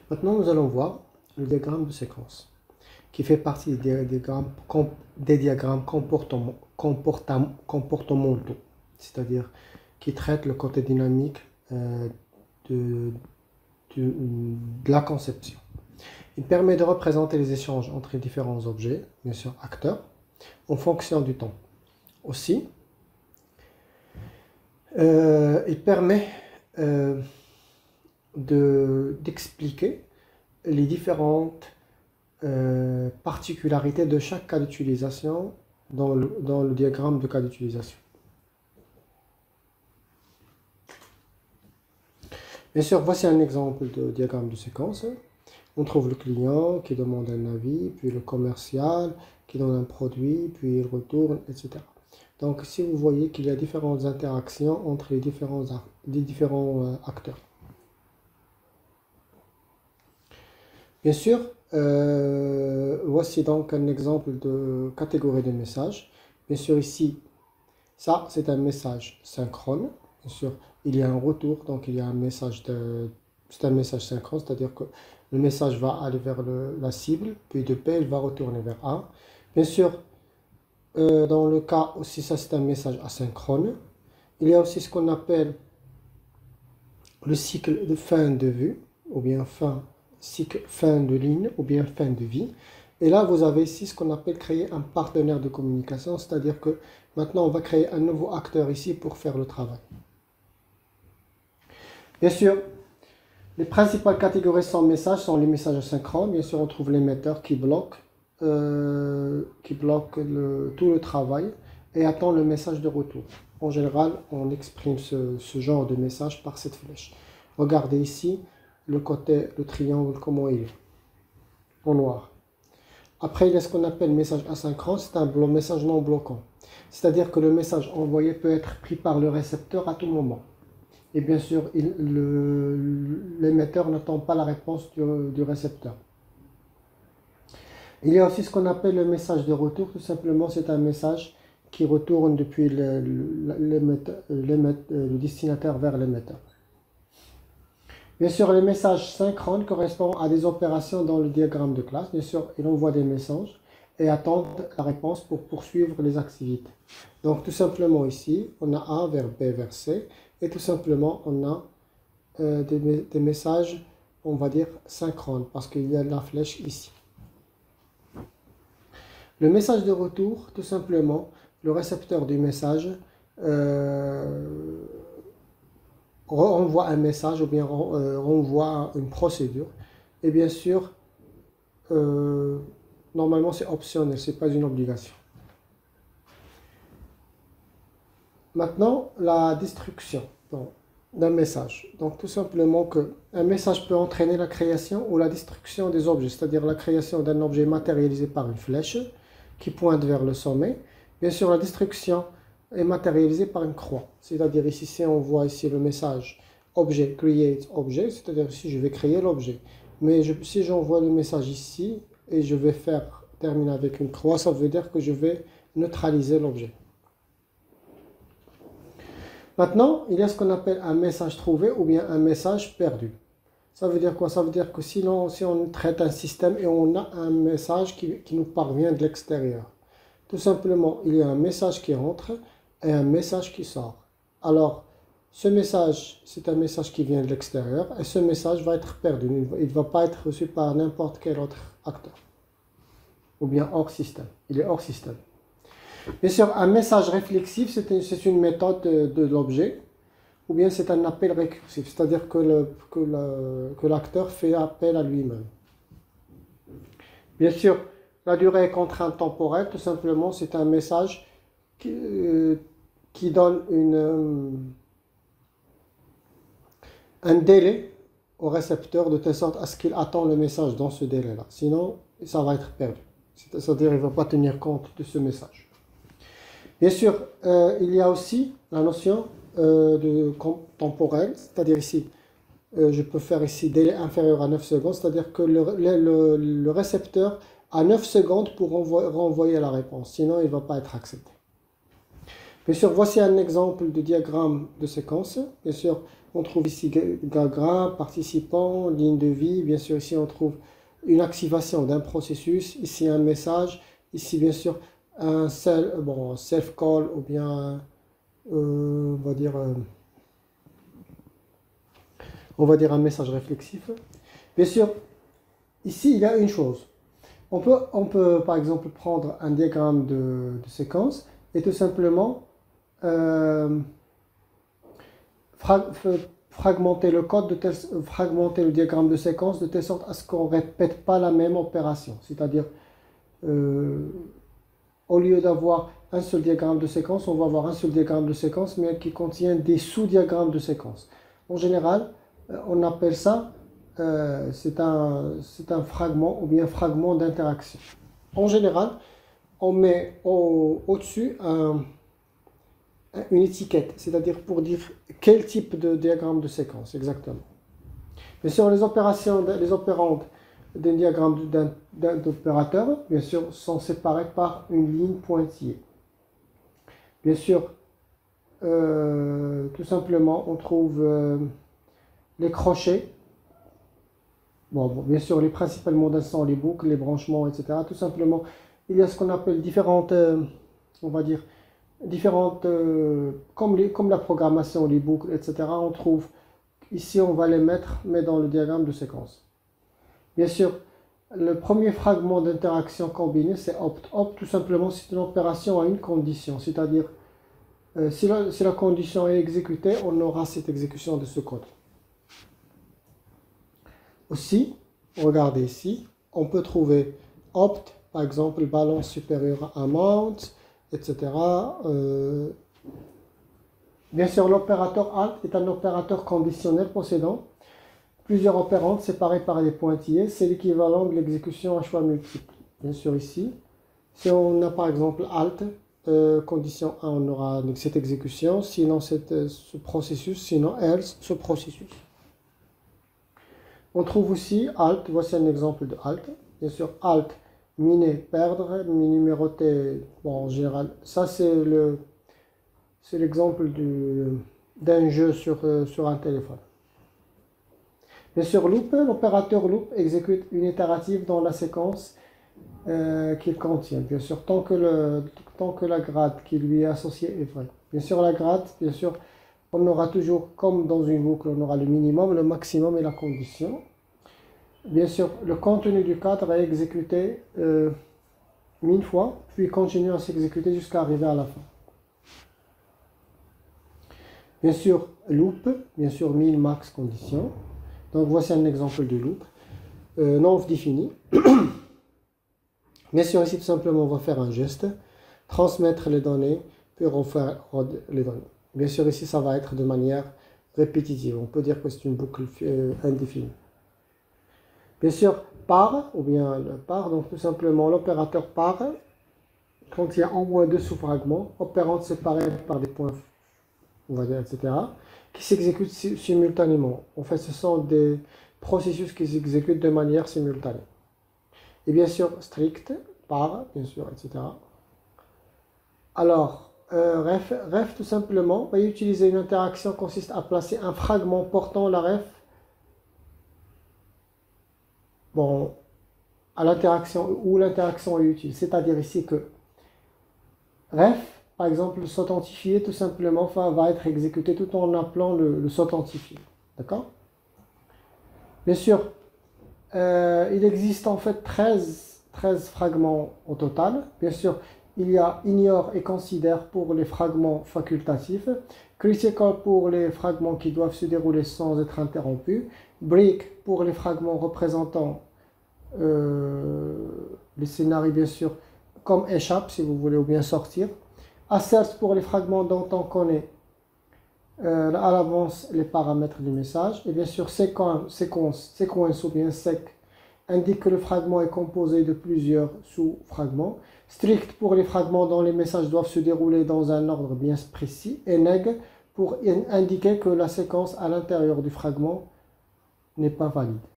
Maintenant, nous allons voir le diagramme de séquence, qui fait partie des diagrammes comportementaux, c'est-à-dire qui traitent le côté dynamique de la conception. Il permet de représenter les échanges entre les différents objets, bien sûr acteurs, en fonction du temps. Aussi, il permet d'expliquer les différentes particularités de chaque cas d'utilisation dans le diagramme de cas d'utilisation. Bien sûr, voici un exemple de diagramme de séquence. On trouve le client qui demande un avis, puis le commercial qui donne un produit, puis il retourne, etc. Donc ici, vous voyez qu'il y a différentes interactions entre les différents acteurs. Bien sûr, voici donc un exemple de catégorie de messages. Bien sûr, ici, ça, c'est un message synchrone. Bien sûr, il y a un retour, donc il y a un message c'est un message synchrone, c'est-à-dire que le message va aller vers la cible, puis de B, il va retourner vers A. Bien sûr, dans le cas aussi, ça c'est un message asynchrone. Il y a aussi ce qu'on appelle le cycle de fin de vue, ou bien cycle fin de ligne, ou bien fin de vie. Et là, vous avez ici ce qu'on appelle créer un partenaire de communication, c'est-à-dire que maintenant, on va créer un nouveau acteur ici pour faire le travail. Bien sûr, les principales catégories sans message sont les messages asynchrones. Bien sûr, on trouve l'émetteur qui bloque tout le travail et attend le message de retour. En général, on exprime ce genre de message par cette flèche. Regardez ici le triangle, comment il est, en noir. Après, il y a ce qu'on appelle message asynchrone, c'est un message non bloquant. C'est-à-dire que le message envoyé peut être pris par le récepteur à tout moment. Et bien sûr, l'émetteur n'attend pas la réponse du récepteur. Il y a aussi ce qu'on appelle le message de retour. Tout simplement, c'est un message qui retourne depuis le destinataire vers l'émetteur. Bien sûr, les messages synchrones correspondent à des opérations dans le diagramme de classe. Bien sûr, il envoie des messages et attend la réponse pour poursuivre les activités. Donc, tout simplement ici, on a A vers B vers C. Et tout simplement, on a des messages, on va dire, synchrones, parce qu'il y a la flèche ici. Le message de retour, tout simplement, le récepteur du message renvoie un message ou bien renvoie une procédure. Et bien sûr, normalement, c'est optionnel, ce n'est pas une obligation. Maintenant, la destruction d'un message. Donc, tout simplement qu'un message peut entraîner la création ou la destruction des objets, c'est-à-dire la création d'un objet matérialisé par une flèche qui pointe vers le sommet. Bien sûr, la destruction est matérialisée par une croix. C'est-à-dire ici, si on voit ici le message objet, create objet, c'est-à-dire ici, je vais créer l'objet. Mais si j'envoie le message ici et je vais terminer avec une croix, ça veut dire que je vais neutraliser l'objet. Maintenant, il y a ce qu'on appelle un message trouvé ou bien un message perdu. Ça veut dire quoi? Ça veut dire que si on traite un système et on a un message qui nous parvient de l'extérieur, tout simplement, il y a un message qui entre et un message qui sort. Alors, ce message, c'est un message qui vient de l'extérieur et ce message va être perdu. Il ne va pas être reçu par n'importe quel autre acteur. Ou bien hors système. Il est hors système. Bien sûr, un message réflexif, c'est une méthode de l'objet, ou bien c'est un appel récursif, c'est-à-dire que l'acteur fait appel à lui-même. Bien sûr, la durée est contrainte temporelle, tout simplement, c'est un message qui donne un délai au récepteur de telle sorte à ce qu'il attend le message dans ce délai-là. Sinon, ça va être perdu. C'est-à-dire qu'il ne va pas tenir compte de ce message. Bien sûr, il y a aussi la notion de temporel, c'est-à-dire ici, je peux faire ici délai inférieur à 9 secondes, c'est-à-dire que le récepteur a 9 secondes pour renvoyer la réponse, sinon il ne va pas être accepté. Bien sûr, voici un exemple de diagramme de séquence. Bien sûr, On trouve ici diagramme, participant, ligne de vie. Bien sûr, ici, on trouve une activation d'un processus. Ici, un message. Ici, bien sûr, un self-call ou bien, on va dire un message réflexif. Bien sûr, ici, il y a une chose. On peut par exemple prendre un diagramme de séquence et tout simplement fragmenter le code, fragmenter le diagramme de séquence de telle sorte à ce qu'on ne répète pas la même opération. C'est-à-dire, au lieu d'avoir un seul diagramme de séquence, on va avoir un seul diagramme de séquence, mais qui contient des sous-diagrammes de séquence. En général, on appelle ça, c'est un fragment ou bien fragment d'interaction. En général, on met au-dessus une étiquette, c'est-à-dire pour dire quel type de diagramme de séquence exactement. Bien sûr, les opérandes d'un diagramme d'un opérateur, bien sûr, sont séparées par une ligne pointillée. Bien sûr, tout simplement, on trouve les crochets. Bon, bien sûr, les principalement d'instants, les boucles, les branchements, etc. Tout simplement, il y a ce qu'on appelle différentes, on va dire, comme la programmation, les boucles, etc. On trouve, ici, on va les mettre, mais dans le diagramme de séquence. Bien sûr, le premier fragment d'interaction combinée, c'est opt. Opt, tout simplement, c'est une opération à une condition, c'est-à-dire, si la condition est exécutée, on aura cette exécution de ce code. Aussi, regardez ici, on peut trouver opt, par exemple, balance supérieure à amount, etc. Bien sûr, l'opérateur alt est un opérateur conditionnel possédant plusieurs opérandes séparées par des pointillés. C'est l'équivalent de l'exécution à choix multiple. Bien sûr, ici, si on a par exemple alt, condition 1, on aura cette exécution, sinon ce processus, sinon else, ce processus. On trouve aussi alt, voici un exemple de alt. Bien sûr, alt, miner, perdre, numéroter, bon, en général, ça c'est l'exemple d'un jeu sur un téléphone. Bien sûr, loop, l'opérateur loop exécute une itérative dans la séquence qu'il contient. Bien sûr, tant que la grade qui lui est associée est vraie. Bien sûr, la grade, bien sûr, on aura toujours, comme dans une boucle, on aura le minimum, le maximum et la condition. Bien sûr, le contenu du cadre est exécuté 1000 fois, puis continue à s'exécuter jusqu'à arriver à la fin. Bien sûr, loop, bien sûr, min, max, condition. Donc, voici un exemple de loop. Non défini. Bien sûr, ici, tout simplement, on va faire un geste, transmettre les données, puis refaire les données. Bien sûr, ici, ça va être de manière répétitive. On peut dire que c'est une boucle indéfinie. Bien sûr, par, ou bien le par, donc tout simplement, l'opérateur par contient au moins deux sous-fragments, opérandes séparées par des points, on va dire, etc., qui s'exécutent simultanément. En fait, ce sont des processus qui s'exécutent de manière simultanée. Et bien sûr, strict, par, bien sûr, etc. Alors, ref, tout simplement, va utiliser une interaction qui consiste à placer un fragment portant la ref à l'interaction où l'interaction est utile. C'est-à-dire ici que ref, par exemple, s'authentifier, tout simplement, va être exécuté tout en appelant le s'authentifier. D'accord? Bien sûr, il existe en fait 13 fragments au total. Bien sûr, il y a ignore et considère pour les fragments facultatifs, critical pour les fragments qui doivent se dérouler sans être interrompus, break pour les fragments représentant les scénarios, bien sûr, comme échappe, si vous voulez, ou bien sortir, assert pour les fragments dont on connaît à l'avance les paramètres du message, et bien sûr, sequence ou bien sec indique que le fragment est composé de plusieurs sous-fragments. Strict pour les fragments dont les messages doivent se dérouler dans un ordre bien précis. Et neg pour indiquer que la séquence à l'intérieur du fragment n'est pas valide.